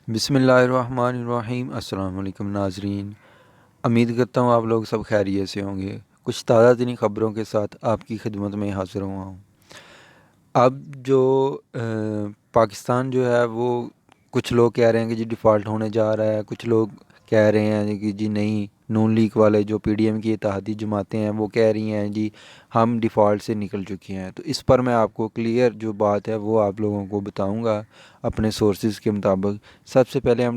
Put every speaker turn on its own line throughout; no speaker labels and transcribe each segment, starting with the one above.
بسم اللہ الرحمن الرحیم۔ السلام علیکم ناظرین، امید کرتا ہوں آپ لوگ سب خیریت سے ہوں گے۔ کچھ تازہ ترین خبروں کے ساتھ آپ کی خدمت میں حاضر ہوا ہوں۔ اب جو پاکستان جو ہے وہ کچھ لوگ کہہ رہے ہیں کہ جی ڈیفالٹ ہونے جا رہا ہے، کچھ لوگ کہہ رہے ہیں کہ جی نہیں، نون لیگ والے جو پی ڈی ایم کی اتحادی جماعتیں ہیں وہ کہہ رہی ہیں جی ہم ڈیفالٹ سے نکل چکے ہیں۔ تو اس پر میں آپ کو کلیئر جو بات ہے وہ آپ لوگوں کو بتاؤں گا اپنے سورسز کے مطابق۔ سب سے پہلے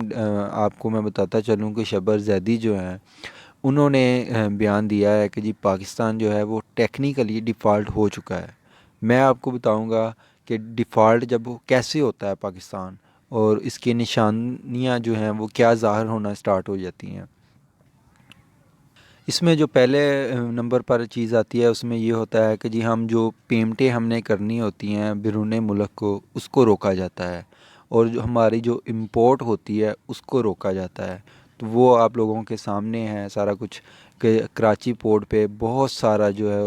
آپ کو میں بتاتا چلوں کہ شبر زیدی جو ہیں انہوں نے بیان دیا ہے کہ جی پاکستان جو ہے وہ ٹیکنیکلی ڈیفالٹ ہو چکا ہے۔ میں آپ کو بتاؤں گا کہ ڈیفالٹ جب کیسے ہوتا ہے پاکستان، اور اس کی نشانیاں جو ہیں وہ کیا ظاہر ہونا سٹارٹ ہو جاتی ہیں۔ اس میں جو پہلے نمبر پر چیز آتی ہے اس میں یہ ہوتا ہے کہ جی ہم جو پیمنٹیں ہم نے کرنی ہوتی ہیں بیرون ملک کو، اس کو روکا جاتا ہے، اور جو ہماری جو امپورٹ ہوتی ہے اس کو روکا جاتا ہے۔ تو وہ آپ لوگوں کے سامنے ہے سارا کچھ کہ کراچی پورٹ پہ بہت سارا جو ہے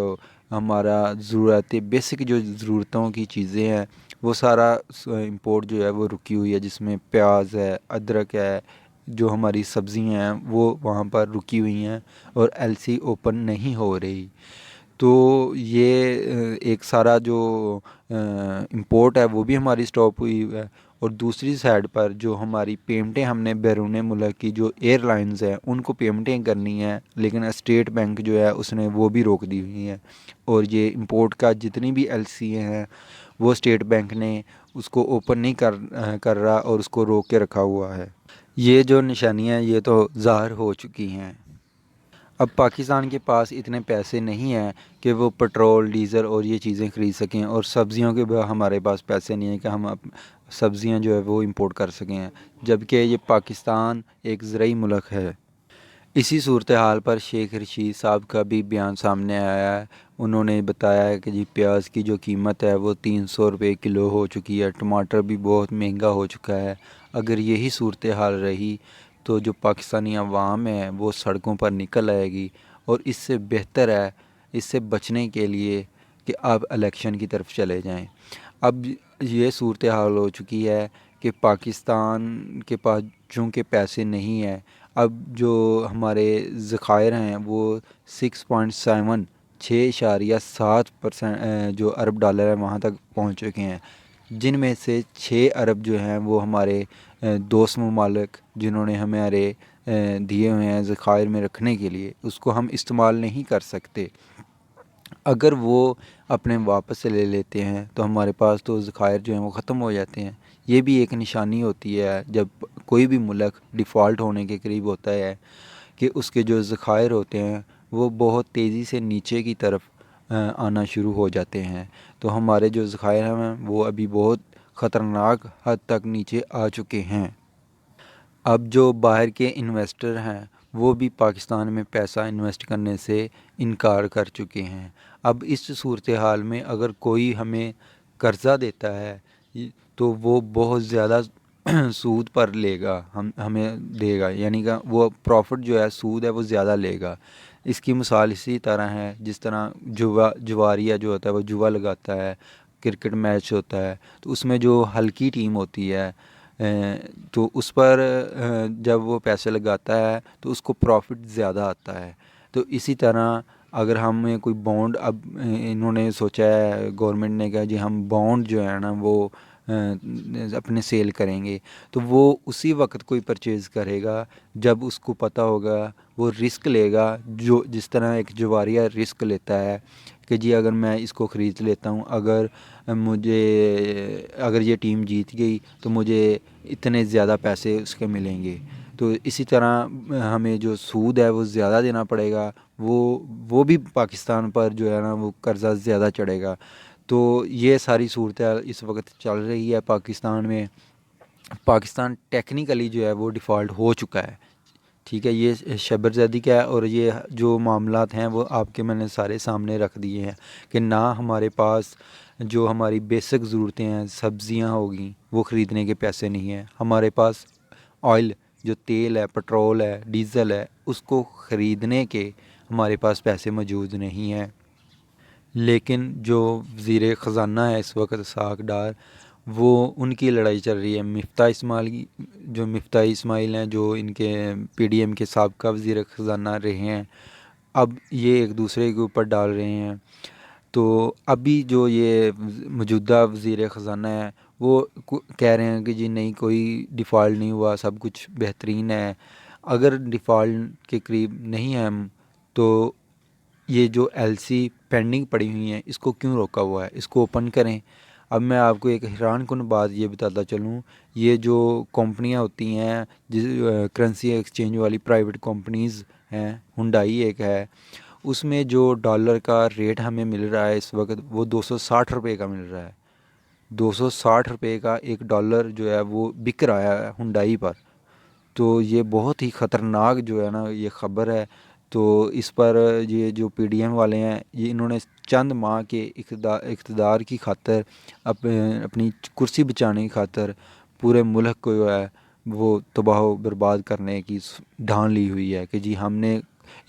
ہمارا ضرورت بیسک جو ضرورتوں کی چیزیں ہیں وہ سارا امپورٹ جو ہے وہ رکی ہوئی ہے، جس میں پیاز ہے، ادرک ہے، جو ہماری سبزیاں ہیں وہ وہاں پر رکی ہوئی ہیں اور ایل سی اوپن نہیں ہو رہی۔ تو یہ ایک سارا جو امپورٹ ہے وہ بھی ہماری سٹاپ ہوئی ہے، اور دوسری سائڈ پر جو ہماری پیمنٹیں ہم نے بیرون ملک کی جو ایئر لائنز ہیں ان کو پیمنٹیں کرنی ہیں، لیکن اسٹیٹ بینک جو ہے اس نے وہ بھی روک دی ہوئی ہیں، اور یہ امپورٹ کا جتنی بھی ایل سی ہیں وہ اسٹیٹ بینک نے اس کو اوپن نہیں کر رہا اور اس کو روک کے رکھا ہوا ہے۔ یہ جو نشانیاں یہ تو ظاہر ہو چکی ہیں۔ اب پاکستان کے پاس اتنے پیسے نہیں ہیں کہ وہ پٹرول، ڈیزل اور یہ چیزیں خرید سکیں، اور سبزیوں کے بھی ہمارے پاس پیسے نہیں ہیں کہ ہم سبزیاں جو ہے وہ امپورٹ کر سکیں، جبکہ یہ پاکستان ایک زرعی ملک ہے۔ اسی صورتحال پر شیخ رشید صاحب کا بھی بیان سامنے آیا ہے۔ انہوں نے بتایا ہے کہ جی پیاز کی جو قیمت ہے وہ 300 روپے کلو ہو چکی ہے، ٹماٹر بھی بہت مہنگا ہو چکا ہے۔ اگر یہی صورتحال رہی تو جو پاکستانی عوام ہے وہ سڑکوں پر نکل آئے گی، اور اس سے بہتر ہے اس سے بچنے کے لیے کہ آپ الیکشن کی طرف چلے جائیں۔ اب یہ صورتحال ہو چکی ہے کہ پاکستان کے پاس چونکہ پیسے نہیں ہیں، اب جو ہمارے ذخائر ہیں وہ 6.7 6.7% جو ارب ڈالر ہے وہاں تک پہنچ چکے ہیں، جن میں سے 6 ارب جو ہیں وہ ہمارے دوست ممالک جنہوں نے ہمارے دیے ہوئے ہیں ذخائر میں رکھنے کے لیے، اس کو ہم استعمال نہیں کر سکتے۔ اگر وہ اپنے واپس سے لے لیتے ہیں تو ہمارے پاس تو ذخائر جو ہیں وہ ختم ہو جاتے ہیں۔ یہ بھی ایک نشانی ہوتی ہے جب کوئی بھی ملک ڈیفالٹ ہونے کے قریب ہوتا ہے کہ اس کے جو ذخائر ہوتے ہیں وہ بہت تیزی سے نیچے کی طرف آنا شروع ہو جاتے ہیں۔ تو ہمارے جو ذخائر ہیں وہ ابھی بہت خطرناک حد تک نیچے آ چکے ہیں۔ اب جو باہر کے انویسٹر ہیں وہ بھی پاکستان میں پیسہ انویسٹ کرنے سے انکار کر چکے ہیں۔ اب اس صورتحال میں اگر کوئی ہمیں قرضہ دیتا ہے تو وہ بہت زیادہ سود پر لے گا، ہمیں دے گا، یعنی کہ وہ پروفٹ جو ہے سود ہے وہ زیادہ لے گا۔ اس کی مثال اسی طرح ہے جس طرح جواریہ جو ہوتا ہے وہ جوا لگاتا ہے، کرکٹ میچ ہوتا ہے تو اس میں جو ہلکی ٹیم ہوتی ہے تو اس پر جب وہ پیسے لگاتا ہے تو اس کو پروفٹ زیادہ آتا ہے۔ تو اسی طرح اگر ہمیں کوئی بانڈ، اب انہوں نے سوچا ہے گورنمنٹ نے کہا جی ہم بانڈ جو ہے نا وہ اپنے سیل کریں گے، تو وہ اسی وقت کوئی پرچیز کرے گا جب اس کو پتہ ہوگا، وہ رسک لے گا، جو جس طرح ایک جواریہ رسک لیتا ہے کہ جی اگر میں اس کو خرید لیتا ہوں، اگر یہ ٹیم جیت گئی تو مجھے اتنے زیادہ پیسے اس کے ملیں گے۔ تو اسی طرح ہمیں جو سود ہے وہ زیادہ دینا پڑے گا، وہ بھی پاکستان پر جو ہے نا وہ قرضہ زیادہ چڑھے گا۔ تو یہ ساری صورتحال اس وقت چل رہی ہے پاکستان میں۔ پاکستان ٹیکنیکلی جو ہے وہ ڈیفالٹ ہو چکا ہے، ٹھیک ہے۔ یہ شبر زیدی کا ہے، اور یہ جو معاملات ہیں وہ آپ کے میں نے سارے سامنے رکھ دیے ہیں کہ نہ ہمارے پاس جو ہماری بیسک ضرورتیں ہیں، سبزیاں ہوگیں، وہ خریدنے کے پیسے نہیں ہیں۔ ہمارے پاس آئل جو تیل ہے، پٹرول ہے، ڈیزل ہے، اس کو خریدنے کے ہمارے پاس پیسے موجود نہیں ہیں۔ لیکن جو وزیر خزانہ ہے اس وقت اسحاق ڈار، وہ ان کی لڑائی چل رہی ہے مفتاح اسماعیل جو مفتاح اسماعیل ہیں، جو ان کے پی ڈی ایم کے سابقہ وزیر خزانہ رہے ہیں، اب یہ ایک دوسرے کے اوپر ڈال رہے ہیں۔ تو ابھی جو یہ موجودہ وزیر خزانہ ہے وہ کہہ رہے ہیں کہ جی نہیں، کوئی ڈیفالٹ نہیں ہوا، سب کچھ بہترین ہے۔ اگر ڈیفالٹ کے قریب نہیں ہیں ہم، تو یہ جو ایل سی پینڈنگ پڑی ہوئی ہیں اس کو کیوں روکا ہوا ہے؟ اس کو اوپن کریں۔ اب میں آپ کو ایک حیران کن بات یہ بتاتا چلوں، یہ جو کمپنیاں ہوتی ہیں جس کرنسی ایکسچینج والی پرائیویٹ کمپنیز ہیں، ہنڈائی ایک ہے، اس میں جو ڈالر کا ریٹ ہمیں مل رہا ہے اس وقت وہ 260 روپے کا مل رہا ہے۔ 260 روپے کا ایک ڈالر جو ہے وہ بک رہا ہے ہنڈائی پر۔ تو یہ بہت ہی خطرناک جو ہے نا یہ خبر ہے۔ تو اس پر یہ جو پی ڈی ایم والے ہیں، یہ انہوں نے چند ماہ کے اقتدار کی خاطر اپنی کرسی بچانے کی خاطر پورے ملک کو جو ہے وہ تباہ و برباد کرنے کی ڈھان لی ہوئی ہے کہ جی ہم نے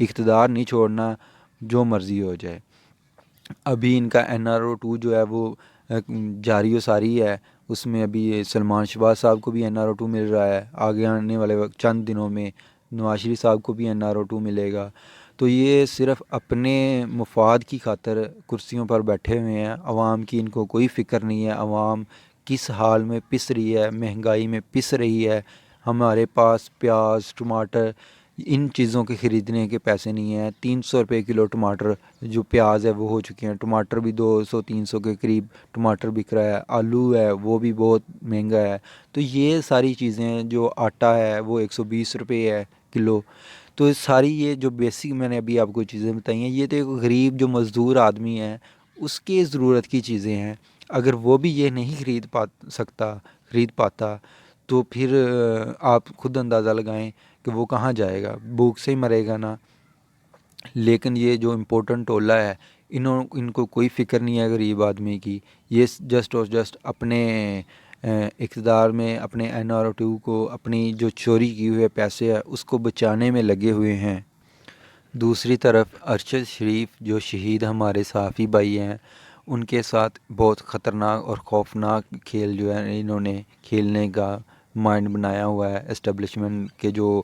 اقتدار نہیں چھوڑنا، جو مرضی ہو جائے۔ ابھی ان کا این آر او 2 جو ہے وہ جاری و ساری ہے، اس میں ابھی سلمان شہباز صاحب کو بھی این آر او 2 مل رہا ہے، آگے آنے والے چند دنوں میں نواز شریف صاحب کو بھی این آر او 2 ملے گا۔ تو یہ صرف اپنے مفاد کی خاطر کرسیوں پر بیٹھے ہوئے ہیں، عوام کی ان کو کوئی فکر نہیں ہے۔ عوام کس حال میں پس رہی ہے، مہنگائی میں پس رہی ہے، ہمارے پاس پیاز، ٹماٹر، ان چیزوں کے خریدنے کے پیسے نہیں ہیں۔ 300 روپے کلو ٹماٹر جو پیاز ہے وہ ہو چکے ہیں، ٹماٹر بھی 200-300 کے قریب ٹماٹر بک رہا ہے، آلو ہے وہ بھی بہت مہنگا ہے۔ تو یہ ساری چیزیں، جو آٹا ہے وہ 120 روپے ہے کلو۔ تو ساری یہ جو بیسک میں نے ابھی آپ کو چیزیں بتائی ہیں، یہ تو ایک غریب جو مزدور آدمی ہے اس کی ضرورت کی چیزیں ہیں۔ اگر وہ بھی یہ نہیں خرید پاتا تو پھر آپ خود اندازہ لگائیں کہ وہ کہاں جائے گا، بھوک سے ہی مرے گا نا۔ لیکن یہ جو امپورٹنٹ ٹولہ ہے، ان کو کوئی فکر نہیں ہے غریب آدمی کی۔ یہ جسٹ اور جسٹ اپنے اقتدار میں اپنے این آر او 2 کو، اپنی جو چوری کی ہوئے پیسے ہے اس کو بچانے میں لگے ہوئے ہیں۔ دوسری طرف ارشد شریف جو شہید ہمارے صحافی بھائی ہیں، ان کے ساتھ بہت خطرناک اور خوفناک کھیل جو ہے انہوں نے کھیلنے کا مائنڈ بنایا ہوا ہے۔ اسٹیبلشمنٹ کے جو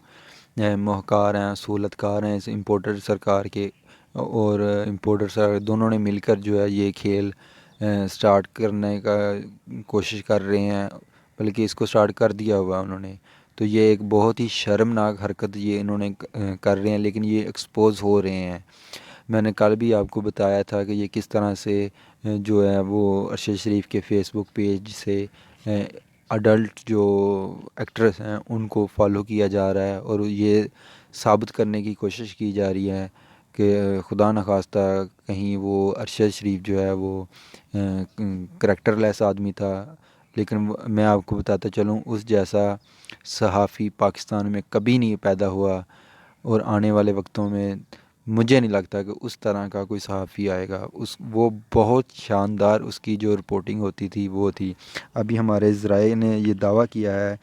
موہکار ہیں، سہولت کار ہیں اس امپورٹر سرکار کے، اور امپورٹر سرکار دونوں نے مل کر جو ہے یہ کھیل سٹارٹ کرنے کا کوشش کر رہے ہیں، بلکہ اس کو سٹارٹ کر دیا ہوا انہوں نے۔ تو یہ ایک بہت ہی شرمناک حرکت یہ انہوں نے کر رہے ہیں، لیکن یہ ایکسپوز ہو رہے ہیں۔ میں نے کل بھی آپ کو بتایا تھا کہ یہ کس طرح سے جو ہے وہ ارشد شریف کے فیس بک پیج سے اڈلٹ جو ایکٹرس ہیں ان کو فالو کیا جا رہا ہے، اور یہ ثابت کرنے کی کوشش کی جا رہی ہے کہ خدا نخواستہ کہیں وہ ارشد شریف جو ہے وہ کریکٹر لیس آدمی تھا۔ لیکن میں آپ کو بتاتا چلوں اس جیسا صحافی پاکستان میں کبھی نہیں پیدا ہوا، اور آنے والے وقتوں میں مجھے نہیں لگتا کہ اس طرح کا کوئی صحافی آئے گا۔ وہ بہت شاندار اس کی جو رپورٹنگ ہوتی تھی وہ تھی۔ ابھی ہمارے ذرائع نے یہ دعویٰ کیا ہے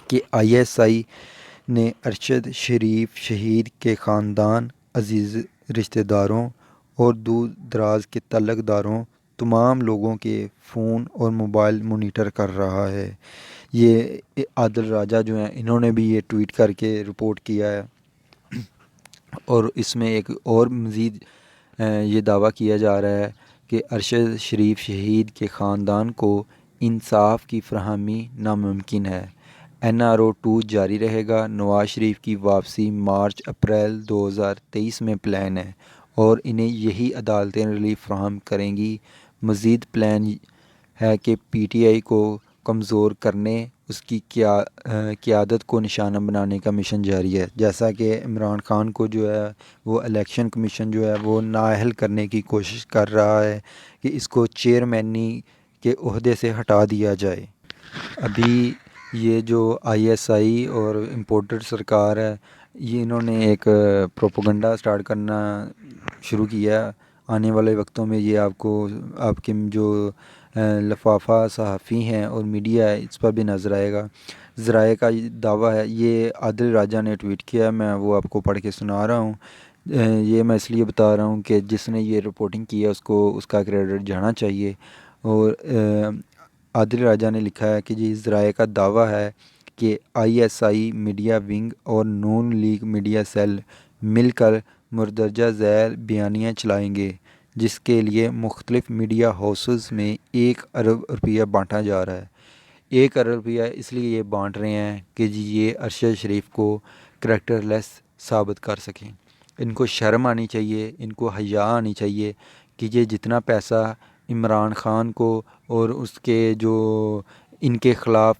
کہ آئی ایس آئی نے ارشد شریف شہید کے خاندان، عزیز رشتہ داروں اور دور دراز کے تعلق داروں تمام لوگوں کے فون اور موبائل مانیٹر کر رہا ہے۔ یہ عادل راجہ جو ہیں انہوں نے بھی یہ ٹویٹ کر کے رپورٹ کیا ہے، اور اس میں ایک اور مزید یہ دعویٰ کیا جا رہا ہے کہ ارشد شریف شہید کے خاندان کو انصاف کی فراہمی ناممکن ہے۔ این آر او 2 جاری رہے گا۔ نواز شریف کی واپسی مارچ اپریل 2023 میں پلان ہے، اور انہیں یہی عدالتیں ریلیف فراہم کریں گی۔ مزید پلان ہے کہ پی ٹی آئی کو کمزور کرنے، اس کی قیادت کو نشانہ بنانے کا مشن جاری ہے۔ جیسا کہ عمران خان کو جو ہے وہ الیکشن کمیشن جو ہے وہ نااہل کرنے کی کوشش کر رہا ہے کہ اس کو چیئرمینی کے عہدے سے ہٹا دیا جائے۔ ابھی یہ جو آئی ایس آئی اور امپورٹر سرکار ہے، یہ انہوں نے ایک پروپیگنڈا سٹارٹ کرنا شروع کیا ہے۔ آنے والے وقتوں میں یہ آپ کے جو لفافہ صحافی ہیں اور میڈیا ہے اس پر بھی نظر آئے گا۔ ذرائع کا دعویٰ ہے، یہ عادل راجہ نے ٹویٹ کیا ہے، میں وہ آپ کو پڑھ کے سنا رہا ہوں۔ یہ میں اس لیے بتا رہا ہوں کہ جس نے یہ رپورٹنگ کی ہے اس کو اس کا کریڈٹ جانا چاہیے۔ اور عادل راجہ نے لکھا ہے کہ جی ذرائع کا دعویٰ ہے کہ ISI میڈیا ونگ اور نون لیگ میڈیا سیل مل کر مندرجہ ذیل بیانیہ چلائیں گے، جس کے لیے مختلف میڈیا ہاؤسز میں 1 ارب روپیہ بانٹا جا رہا ہے۔ 1 ارب روپیہ اس لیے یہ بانٹ رہے ہیں کہ جی یہ ارشد شریف کو کریکٹر لیس ثابت کر سکیں۔ ان کو شرم آنی چاہیے، ان کو حیا آنی چاہیے کہ یہ جتنا پیسہ عمران خان کو اور اس کے جو ان کے خلاف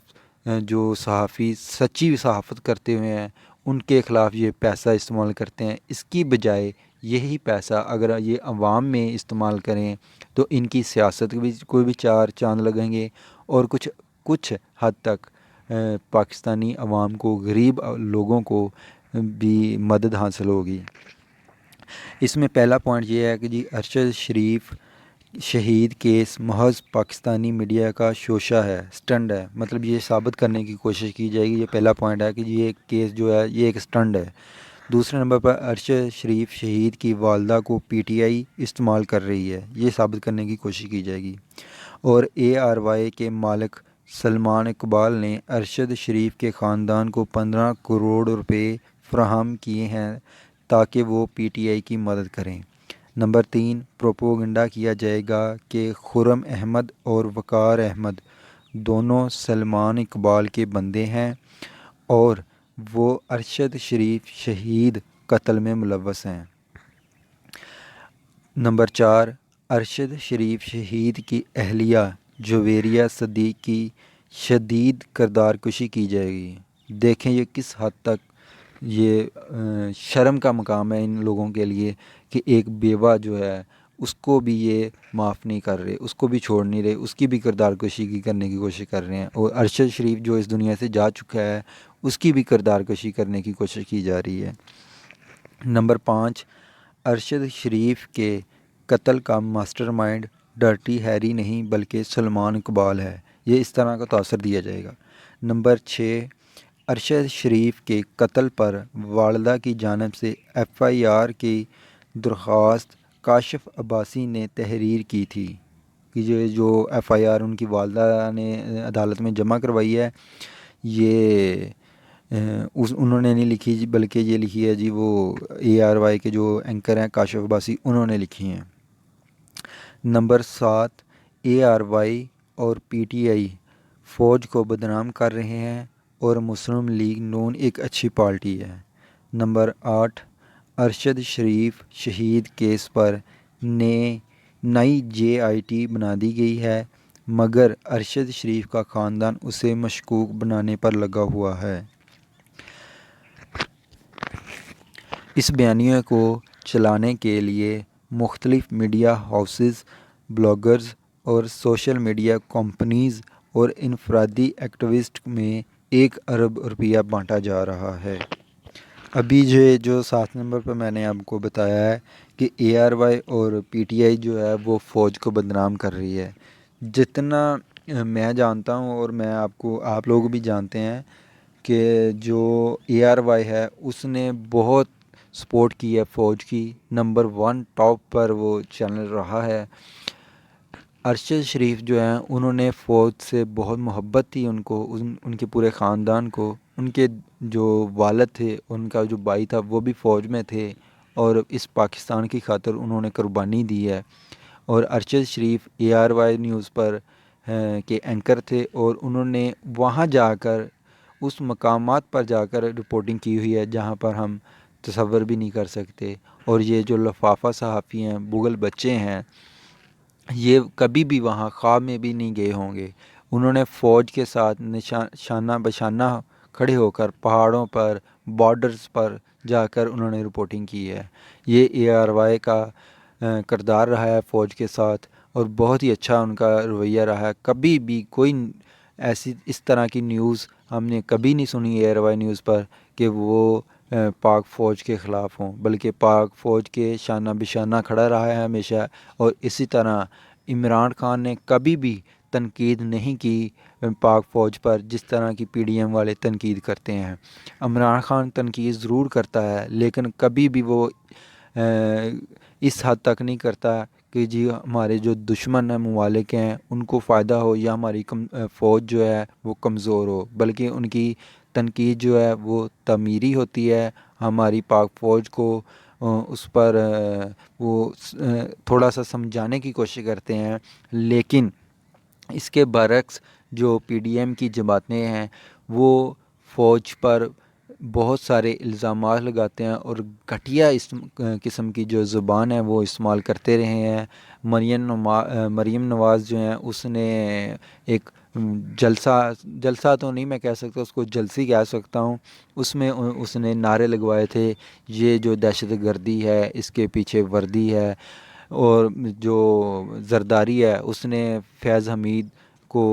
جو صحافی سچی صحافت کرتے ہوئے ہیں ان کے خلاف یہ پیسہ استعمال کرتے ہیں، اس کی بجائے یہی پیسہ اگر یہ عوام میں استعمال کریں تو ان کی سیاست بھی کوئی بھی چار چاند لگیں گے، اور کچھ حد تک پاکستانی عوام کو، غریب لوگوں کو بھی مدد حاصل ہوگی۔ اس میں پہلا پوائنٹ یہ ہے کہ جی ارشد شریف شہید کیس محض پاکستانی میڈیا کا شوشہ ہے، سٹنڈ ہے، مطلب یہ ثابت کرنے کی کوشش کی جائے گی۔ یہ پہلا پوائنٹ ہے کہ جی یہ کیس جو ہے یہ ایک سٹنڈ ہے۔ دوسرے نمبر پر ارشد شریف شہید کی والدہ کو PTI استعمال کر رہی ہے، یہ ثابت کرنے کی کوشش کی جائے گی۔ اور ARY کے مالک سلمان اقبال نے ارشد شریف کے خاندان کو 15 کروڑ روپے فراہم کیے ہیں تاکہ وہ PTI کی مدد کریں۔ نمبر 3، پروپوگنڈا کیا جائے گا کہ خرم احمد اور وقار احمد دونوں سلمان اقبال کے بندے ہیں اور وہ ارشد شریف شہید قتل میں ملوث ہیں۔ نمبر 4، ارشد شریف شہید کی اہلیہ جویریہ صدیق کی شدید کردار کشی کی جائے گی۔ دیکھیں یہ کس حد تک یہ شرم کا مقام ہے ان لوگوں کے لیے کہ ایک بیوہ جو ہے اس کو بھی یہ معاف نہیں کر رہے، اس کو بھی چھوڑ نہیں رہے، اس کی بھی کردار کشی کرنے کی کوشش کر رہے ہیں، اور ارشد شریف جو اس دنیا سے جا چکا ہے اس کی بھی کردار کشی کرنے کی کوشش کی جا رہی ہے۔ نمبر 5، ارشد شریف کے قتل کا ماسٹر مائنڈ ڈرٹی ہیری نہیں بلکہ سلمان اقبال ہے، یہ اس طرح کا تاثر دیا جائے گا۔ نمبر 6، ارشد شریف کے قتل پر والدہ کی جانب سے FIR کی درخواست کاشف عباسی نے تحریر کی تھی کہ یہ جو FIR ان کی والدہ نے عدالت میں جمع کروائی ہے یہ انہوں نے نہیں لکھی جی، بلکہ یہ لکھی ہے جی وہ ARY کے جو اینکر ہیں کاشف عباسی انہوں نے لکھی ہیں۔ نمبر 7، ARY اور PTI فوج کو بدنام کر رہے ہیں اور مسلم لیگ نون ایک اچھی پارٹی ہے۔ نمبر 8، ارشد شریف شہید کیس پر نئی JIT بنا دی گئی ہے مگر ارشد شریف کا خاندان اسے مشکوک بنانے پر لگا ہوا ہے۔ اس بیانیے کو چلانے کے لیے مختلف میڈیا ہاؤسز، بلاگرز اور سوشل میڈیا کمپنیز اور انفرادی ایکٹیوسٹ میں 1 ارب روپیہ بانٹا جا رہا ہے۔ ابھی جو 7 نمبر پر میں نے آپ کو بتایا ہے کہ ARY اور PTI جو ہے وہ فوج کو بدنام کر رہی ہے، جتنا میں جانتا ہوں اور آپ لوگ بھی جانتے ہیں کہ جو ARY ہے اس نے بہت سپورٹ کی ہے فوج کی، نمبر 1 ٹاپ پر وہ چینل رہا ہے۔ ارشد شریف جو ہیں انہوں نے فوج سے بہت محبت تھی ان کو، ان کے پورے خاندان کو، ان کے جو والد تھے ان کا جو بھائی تھا وہ بھی فوج میں تھے اور اس پاکستان کی خاطر انہوں نے قربانی دی ہے۔ اور ارشد شریف ARY نیوز پر کے اینکر تھے اور انہوں نے وہاں جا کر اس مقامات پر جا کر رپورٹنگ کی ہوئی ہے جہاں پر ہم تصور بھی نہیں کر سکتے۔ اور یہ جو لفافہ صحافی ہیں، بغل بچے ہیں، یہ کبھی بھی وہاں خواب میں بھی نہیں گئے ہوں گے۔ انہوں نے فوج کے ساتھ شانہ بشانہ کھڑے ہو کر پہاڑوں پر، بارڈرز پر جا کر انہوں نے رپورٹنگ کی ہے۔ یہ ARY کا کردار رہا ہے فوج کے ساتھ اور بہت ہی اچھا ان کا رویہ رہا ہے۔ کبھی بھی کوئی اس طرح کی نیوز ہم نے کبھی نہیں سنی ARY نیوز پر کہ وہ پاک فوج کے خلاف ہوں، بلکہ پاک فوج کے شانہ بشانہ کھڑا رہا ہے ہمیشہ۔ اور اسی طرح عمران خان نے کبھی بھی تنقید نہیں کی پاک فوج پر جس طرح کی PDM والے تنقید کرتے ہیں۔ عمران خان تنقید ضرور کرتا ہے لیکن کبھی بھی وہ اس حد تک نہیں کرتا کہ جی ہمارے جو دشمن ہیں ممالک ہیں ان کو فائدہ ہو یا ہماری فوج جو ہے وہ کمزور ہو، بلکہ ان کی تنقید جو ہے وہ تعمیری ہوتی ہے۔ ہماری پاک فوج کو اس پر تھوڑا سا سمجھانے کی کوشش کرتے ہیں، لیکن اس کے برعکس جو پی ڈی ایم کی جماعتیں ہیں وہ فوج پر بہت سارے الزامات لگاتے ہیں اور گھٹیا قسم کی جو زبان ہے وہ استعمال کرتے رہے ہیں۔ مریم نواز جو ہیں اس نے ایک جلسہ تو نہیں میں کہہ سکتا، اس کو جلسی کہہ سکتا ہوں، اس میں اس نے نعرے لگوائے تھے یہ جو دہشت گردی ہے اس کے پیچھے وردی ہے، اور جو زرداری ہے اس نے فیض حمید کو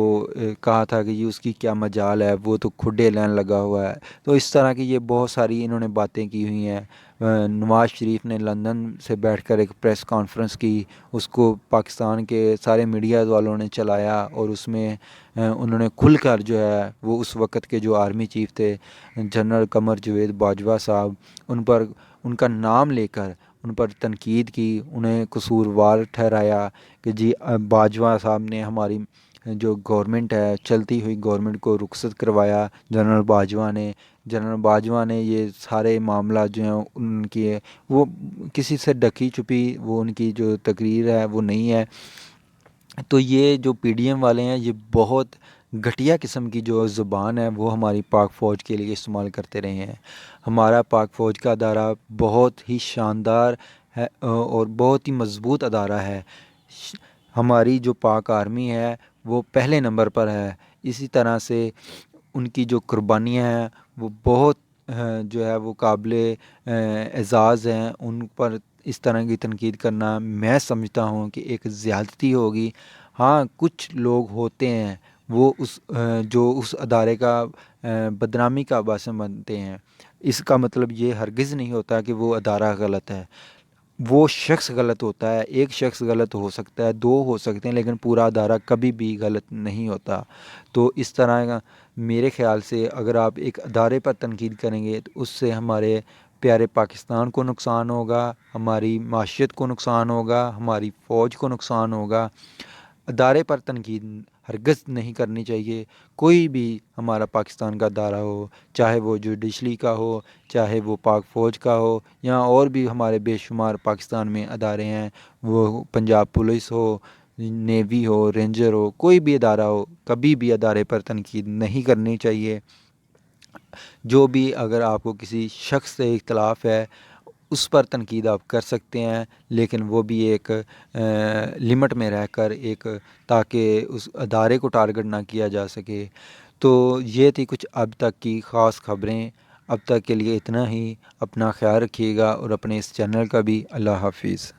کہا تھا کہ یہ اس کی کیا مجال ہے، وہ تو کھڈے لین لگا ہوا ہے۔ تو اس طرح کی یہ بہت ساری انہوں نے باتیں کی ہوئی ہیں۔ نواز شریف نے لندن سے بیٹھ کر ایک پریس کانفرنس کی، اس کو پاکستان کے سارے میڈیا والوں نے چلایا، اور اس میں انہوں نے کھل کر جو ہے وہ اس وقت کے جو آرمی چیف تھے جنرل قمر جاوید باجوہ صاحب، ان کا نام لے کر ان پر تنقید کی، انہیں قصوروار ٹھہرایا کہ جی باجوہ صاحب نے ہماری جو گورنمنٹ ہے چلتی ہوئی گورنمنٹ کو رخصت کروایا جنرل باجوہ نے یہ سارے معاملات جو ہیں ان کی وہ کسی سے ڈکی چھپی وہ ان کی جو تقریر ہے وہ نہیں ہے۔ تو یہ جو پی ڈی ایم والے ہیں یہ بہت گھٹیا قسم کی جو زبان ہے وہ ہماری پاک فوج کے لیے استعمال کرتے رہے ہیں۔ ہمارا پاک فوج کا ادارہ بہت ہی شاندار ہے اور بہت ہی مضبوط ادارہ ہے۔ ہماری جو پاک آرمی ہے وہ پہلے نمبر پر ہے۔ اسی طرح سے ان کی جو قربانیاں ہیں وہ بہت جو ہے وہ قابل اعزاز ہیں۔ ان پر اس طرح کی تنقید کرنا میں سمجھتا ہوں کہ ایک زیادتی ہوگی۔ ہاں کچھ لوگ ہوتے ہیں وہ جو اس ادارے کا بدنامی کا باعث بنتے ہیں، اس کا مطلب یہ ہرگز نہیں ہوتا کہ وہ ادارہ غلط ہے۔ وہ شخص غلط ہوتا ہے، ایک شخص غلط ہو سکتا ہے، دو ہو سکتے ہیں، لیکن پورا ادارہ کبھی بھی غلط نہیں ہوتا۔ تو اس طرح کا میرے خیال سے اگر آپ ایک ادارے پر تنقید کریں گے تو اس سے ہمارے پیارے پاکستان کو نقصان ہوگا، ہماری معاشیت کو نقصان ہوگا، ہماری فوج کو نقصان ہوگا۔ ادارے پر تنقید ہرگز نہیں کرنی چاہیے۔ کوئی بھی ہمارا پاکستان کا ادارہ ہو، چاہے وہ جوڈیشلی کا ہو، چاہے وہ پاک فوج کا ہو، یا اور بھی ہمارے بے شمار پاکستان میں ادارے ہیں، وہ پنجاب پولیس ہو، نیوی ہو، رینجر ہو، کوئی بھی ادارہ ہو، کبھی بھی ادارے پر تنقید نہیں کرنی چاہیے۔ جو بھی اگر آپ کو کسی شخص سے اختلاف ہے اس پر تنقید آپ کر سکتے ہیں، لیکن وہ بھی ایک لمٹ میں رہ کر، ایک تاکہ اس ادارے کو ٹارگٹ نہ کیا جا سکے۔ تو یہ تھی کچھ اب تک کی خاص خبریں۔ اب تک کے لیے اتنا ہی۔ اپنا خیال رکھیے گا اور اپنے اس چینل کا بھی۔ اللہ حافظ۔